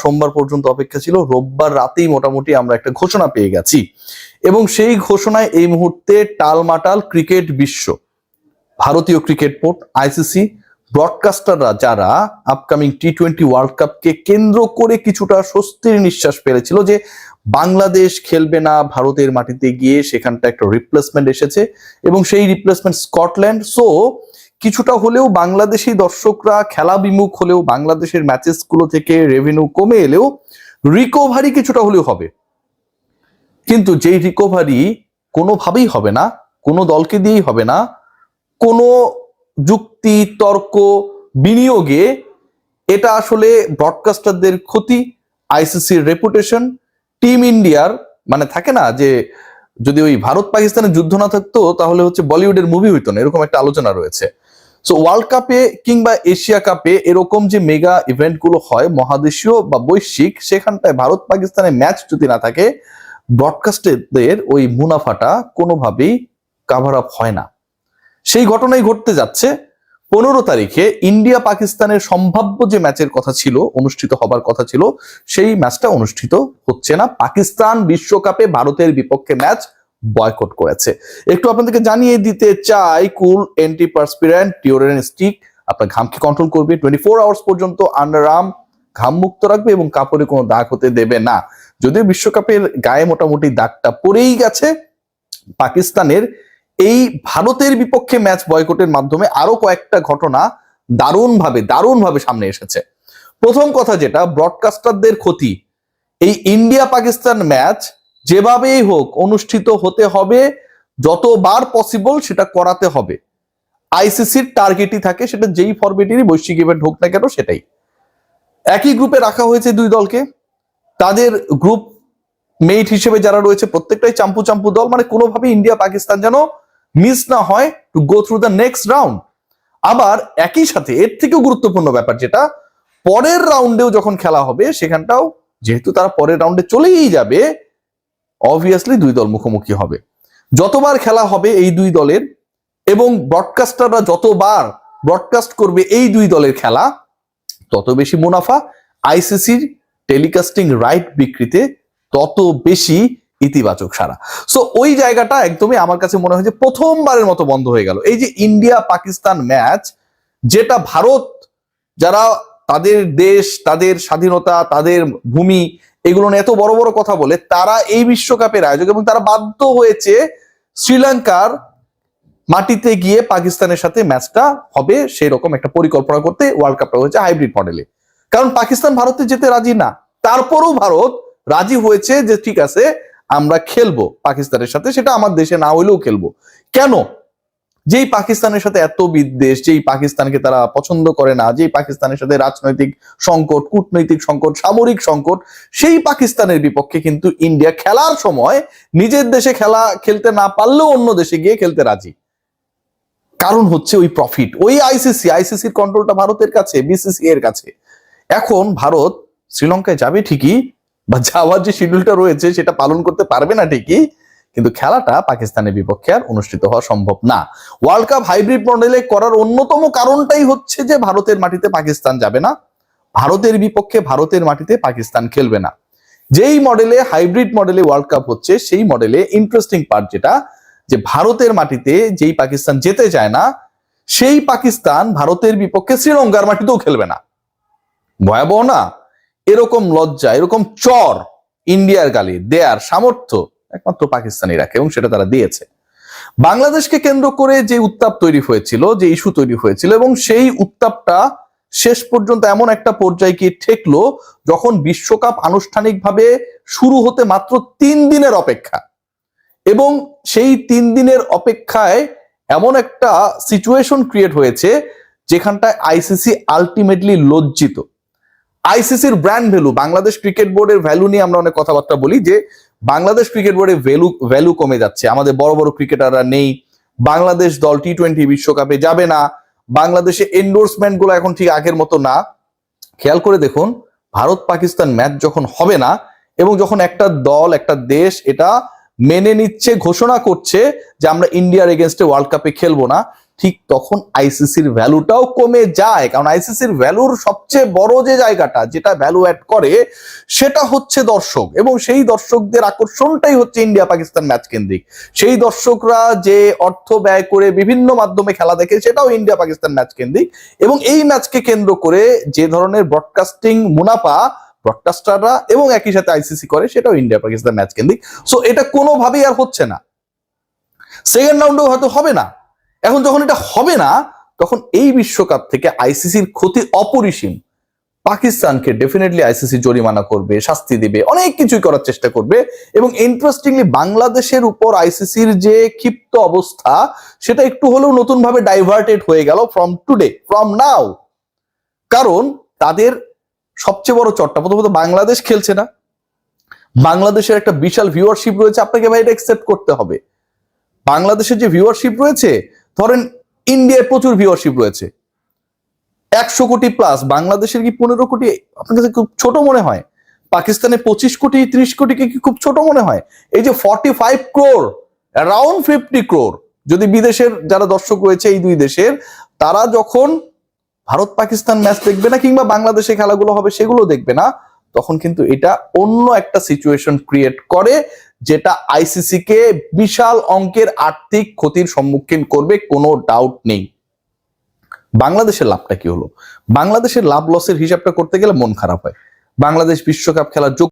সোমবার পর্যন্ত অপেক্ষা ছিল, রোববার রাতেই মোটামুটি আমরা একটা ঘোষণা পেয়ে গেছি এবং সেই ঘোষণায় এই মুহূর্তে টালমাটাল ক্রিকেট বিশ্ব, ভারতীয় ক্রিকেট বোর্ড, আইসিসি, ব্রডকাস্টাররা যারা আপকামিং টি-20 ওয়ার্ল্ড কাপকে কেন্দ্র করে কিছুটা স্বস্তির নিঃশ্বাস ফেলেছিল যে বাংলাদেশ খেলবে না ভারতের মাটিতে গিয়ে, সেখানটা একটা রিপ্লেসমেন্ট এসেছে এবং সেই রিপ্লেসমেন্ট স্কটল্যান্ড। সো কিছুটা হলেও বাংলাদেশি দর্শকরা খেলা বিমুখ হলেও, বাংলাদেশের ম্যাচেস গুলো থেকে রেভিনিউ কমে এলেও রিকভারি কিছুটা হলেও হবে। কিন্তু যেই রিকভারি কোনোভাবেই হবে না, কোনো দলকে দিয়েই হবে না, কোনো যুক্তি তর্ক বিনিয়োগে, এটা আসলে ব্রডকাস্টারদের ক্ষতি, আইসিসির রেপুটেশন, টিম ইন্ডিয়ার, মানে থাকে না যে যদি ওই ভারত পাকিস্তানের যুদ্ধ না থাকতো তাহলে হচ্ছে বলিউডের মুভি হইতো না, এরকম একটা আলোচনা রয়েছে। সো ওয়ার্ল্ড কাপে কিংবা এশিয়া কাপে এরকম যে মেগা ইভেন্ট গুলো হয় মহাদেশীয় বা বৈশ্বিক, সেখানটায় ভারত পাকিস্তানের ম্যাচ যদি না থাকে ব্রডকাস্টারদের ওই মুনাফাটা কোনোভাবেই কাভার আপ হয় না। সেই ঘটনাই ঘটতে যাচ্ছে। 15 তারিখে ইন্ডিয়া পাকিস্তানের সম্ভাব্য যে ম্যাচের কথা ছিল, অনুষ্ঠিত হবার কথা ছিল, সেই ম্যাচটা অনুষ্ঠিত হচ্ছে না। পাকিস্তান বিশ্বকাপে ভারতের বিপক্ষে ম্যাচ বয়কট করেছে। একটু আপনাদেরকে জানিয়ে দিতে চাই, কুল অ্যান্টিপারস্পিরেন্ট ডিওডোরেন্ট স্টিক আপনার ঘামকে কন্ট্রোল করবে, 24 আওয়ার্স পর্যন্ত আন্ডারআর্ম ঘাম মুক্ত রাখবে এবং কাপড়ে কোনো দাগ হতে দেবে না। যদিও বিশ্বকাপের গায়ে মোটামুটি দাগটা পড়েই গেছে, পাকিস্তানের এই ভারতের বিপক্ষে ম্যাচ বয়কটের মাধ্যমে আরো কয়েকটা ঘটনা দারুণভাবে সামনে এসেছে। প্রথম কথা যেটা, ব্রডকাস্টারদের ক্ষতি, এই ইন্ডিয়া পাকিস্তান ম্যাচ যেভাবেই হোক অনুষ্ঠিত হতে হবে, যতবার পসিবল সেটা করাতে হবে। আইসিসির টার্গেটই থাকে, সেটা যেই ফরম্যাটেরই বৈশ্বিক ইভেন্ট হোক না কেন সেটাই। একই গ্রুপে রাখা হয়েছে দুই দলকে, তাদের গ্রুপ মেট হিসেবে যারা রয়েছে প্রত্যেকটাই চাম্পু দল, মানে কোনোভাবে ইন্ডিয়া পাকিস্তান যেন মিস না হয় to go through the next round. আবার একই সাথে এর থেকেও গুরুত্বপূর্ণ ব্যাপার যেটা, পরের রাউন্ডেও যখন খেলা হবে সেখানটাও যেহেতু তারা পরের রাউন্ডে চলেই যাবে, অবভিয়াসলি দুই দল মুখোমুখি হবে। যতবার খেলা হবে এই দুই দলের এবং ব্রডকাস্টাররা যতবার ব্রডকাস্ট করবে এই দুই দলের খেলা, তত বেশি মুনাফা, আইসিসির টেলিকাস্টিং রাইট বিক্রিতে তত বেশি ইতিবাচক সারা। সো ওই জায়গাটা একদমই আমার কাছে মনে হয় যে প্রথমবারের মতো বন্ধ হয়ে গেল। এই যে ইন্ডিয়া পাকিস্তান ম্যাচ, যেটা ভারত, যারা তাদের দেশ, তাদের স্বাধীনতা, তাদের ভূমি, এগুলো নিয়ে এত বড় বড় কথা বলে, তারা এই বিশ্বকাপের আয়োজক এবং তারা বাধ্য হয়েছে শ্রীলঙ্কার মাটিতে গিয়ে পাকিস্তানের সাথে ম্যাচটা হবে সেই রকম একটা পরিকল্পনা করতে। ওয়ার্ল্ড কাপটা হয়েছে হাইব্রিড মডেলে, কারণ পাকিস্তান ভারতে যেতে রাজি না, তারপরেও ভারত রাজি হয়েছে যে ঠিক আছে আমরা খেলবো পাকিস্তানের সাথে, সেটা আমার দেশে না হইলেও খেলবো। কেন? যেই পাকিস্তানের সাথে এত বিদ্বেষ, যেই পাকিস্তানকে তারা পছন্দ করে না, যেই পাকিস্তানের সাথে রাজনৈতিক সংকট, কূটনৈতিক সংকট, সামরিক সংকট, সেই পাকিস্তানের বিপক্ষে কিন্তু ইন্ডিয়া খেলার সময় নিজের দেশে খেলতে না পারলেও অন্য দেশে গিয়ে খেলতে রাজি। কারণ হচ্ছে ওই প্রফিট, ওই আইসিসির কন্ট্রোলটা ভারতের কাছে, বিসিসি এর কাছে। এখন ভারত শ্রীলঙ্কায় যাবে ঠিকই, বা যাওয়ার যে শিডিউলটা রয়েছে সেটা পালন করতে পারবে না ঠিকই, কিন্তু খেলাটা পাকিস্তানের বিপক্ষে আর অনুষ্ঠিত হওয়া সম্ভব না। ওয়ার্ল্ড কাপ হাইব্রিড মডেলে করার অন্যতম কারণটাই হচ্ছে যে ভারতের মাটিতে পাকিস্তান যাবে না, ভারতের বিপক্ষে ভারতের মাটিতে পাকিস্তান খেলবে না। যেই মডেলে হাইব্রিড মডেলে ওয়ার্ল্ড কাপ হচ্ছে, সেই মডেলে ইন্টারেস্টিং পার্ট যেটা, যে ভারতের মাটিতে যেই পাকিস্তান যেতে চায় না, সেই পাকিস্তান ভারতের বিপক্ষে শ্রীলঙ্কার মাটিতেও খেলবে না। ভয়াবহ না? এরকম লজ্জা, এরকম চর ইন্ডিয়ার গালি দেয়ার সামর্থ্য একমাত্র পাকিস্তানি রাখে এবং সেটা তারা দিয়েছে। বাংলাদেশকে কেন্দ্র করে যে উত্তাপ তৈরি হয়েছিল, যে ইস্যু তৈরি হয়েছিল, এবং সেই উত্তাপটা শেষ পর্যন্ত এমন একটা পর্যায়ে গিয়ে ঠেকলো যখন বিশ্বকাপ আনুষ্ঠানিকভাবে শুরু হতে মাত্র 3 দিনের অপেক্ষা, এবং সেই 3 দিনের অপেক্ষায় এমন একটা সিচুয়েশন ক্রিয়েট হয়েছে যেখানটায় আইসিসি আলটিমেটলি লজ্জিত। আইসিসির ব্র্যান্ড ভ্যালু, বাংলাদেশ ক্রিকেট বোর্ডের ভ্যালু নিয়ে আমরা অনেক কথাবার্তা বলি যে বাংলাদেশ ক্রিকেট বোর্ডের ভ্যালু কমে যাচ্ছে, আমাদের বড় বড় ক্রিকেটাররা নেই, বাংলাদেশ দল টি-20 বিশ্বকাপে যাবে না, বাংলাদেশে এন্ডোর্সমেন্ট গুলো এখন ঠিক আগের মতো না। খেয়াল করে দেখুন, ভারত পাকিস্তান ম্যাচ যখন হবে না এবং যখন একটা দল, একটা দেশ এটা মেনে নিচ্ছে, ঘোষণা করছে যে আমরা ইন্ডিয়ার এগেনস্টে ওয়ার্ল্ড কাপে খেলবো না, ঠিক তখন আইসিসির ভ্যালুটাও কমে যায়, কারণ আইসিসির ভ্যালুর সবচেয়ে বড় যে জায়গাটা যেটা ভ্যালু অ্যাড করে সেটা হচ্ছে দর্শক, এবং সেই দর্শকদের আকর্ষণটাই হচ্ছে ইন্ডিয়া পাকিস্তান ম্যাচ কেন্দ্রিক। সেই দর্শকরা যে অর্থ ব্যয় করে বিভিন্ন মাধ্যমে খেলা দেখে সেটাও ইন্ডিয়া পাকিস্তান ম্যাচ কেন্দ্রিক, এবং এই ম্যাচকে কেন্দ্র করে যে ধরনের ব্রডকাস্টিং মুনাফা ব্রডকাস্টাররা এবং একই সাথে আইসিসি করে সেটাও ইন্ডিয়া পাকিস্তান ম্যাচ কেন্দ্রিক। সো এটা কোনোভাবেই আর হচ্ছে না, সেকেন্ড রাউন্ডেও হয়তো হবে না। এখন যখন এটা হবে না, তখন এই বিশ্বকাপ থেকে আইসিসির ক্ষতি অপরিসীম। পাকিস্তানকে ডেফিনেটলি আইসিসি জরিমানা করবে, শাস্তি দিবে, অনেক কিছুই করার চেষ্টা করবে। এবং ইন্টারেস্টিংলি বাংলাদেশের উপর আইসিসির যে ক্ষিপ্ত অবস্থা সেটা একটু হলেও নতুন ভাবে ডাইভার্টেড হয়ে গেল ফ্রম নাও। কারণ তাদের সবচেয়ে বড় চটটা, প্রথমত বাংলাদেশ খেলছে না, বাংলাদেশের একটা বিশাল ভিউয়ারশিপ রয়েছে, আপনাকে ভাই এটা অ্যাকসেপ্ট করতে হবে। বাংলাদেশের যে ভিউয়ারশিপ রয়েছে, ধরেন ইন্ডিয়ায় প্রচুর ভিউয়ারশিপ রয়েছে 100 কোটি প্লাস, বাংলাদেশের কি 15 কোটি আপনার কাছে খুব ছোট মনে হয়? পাকিস্তানে 25 কোটি 30 কোটিকে কি খুব ছোট মনে হয়? এই যে 45 ক্রোর, অ্যারাউন্ড 50 ক্রোর, যদি বিদেশের যারা দর্শক রয়েছে এই দুই দেশের, তারা যখন ভারত পাকিস্তান ম্যাচ দেখবে না কিংবা বাংলাদেশে খেলাগুলো হবে সেগুলো দেখবে না, তখন কিন্তু এটা অন্য একটা সিচুয়েশন ক্রিয়েট করে যেটা আইসিসি কে বিশাল অঙ্কের আর্থিক ক্ষতির সম্মুখীন করবে, কোনো ডাউট নেই। বাংলাদেশের লাভটা কি হলো? বাংলাদেশের লাভ লসের হিসাবটা করতে গেলে মন খারাপ হয়। বাংলাদেশ বিশ্বকাপ খেলার যোগ্য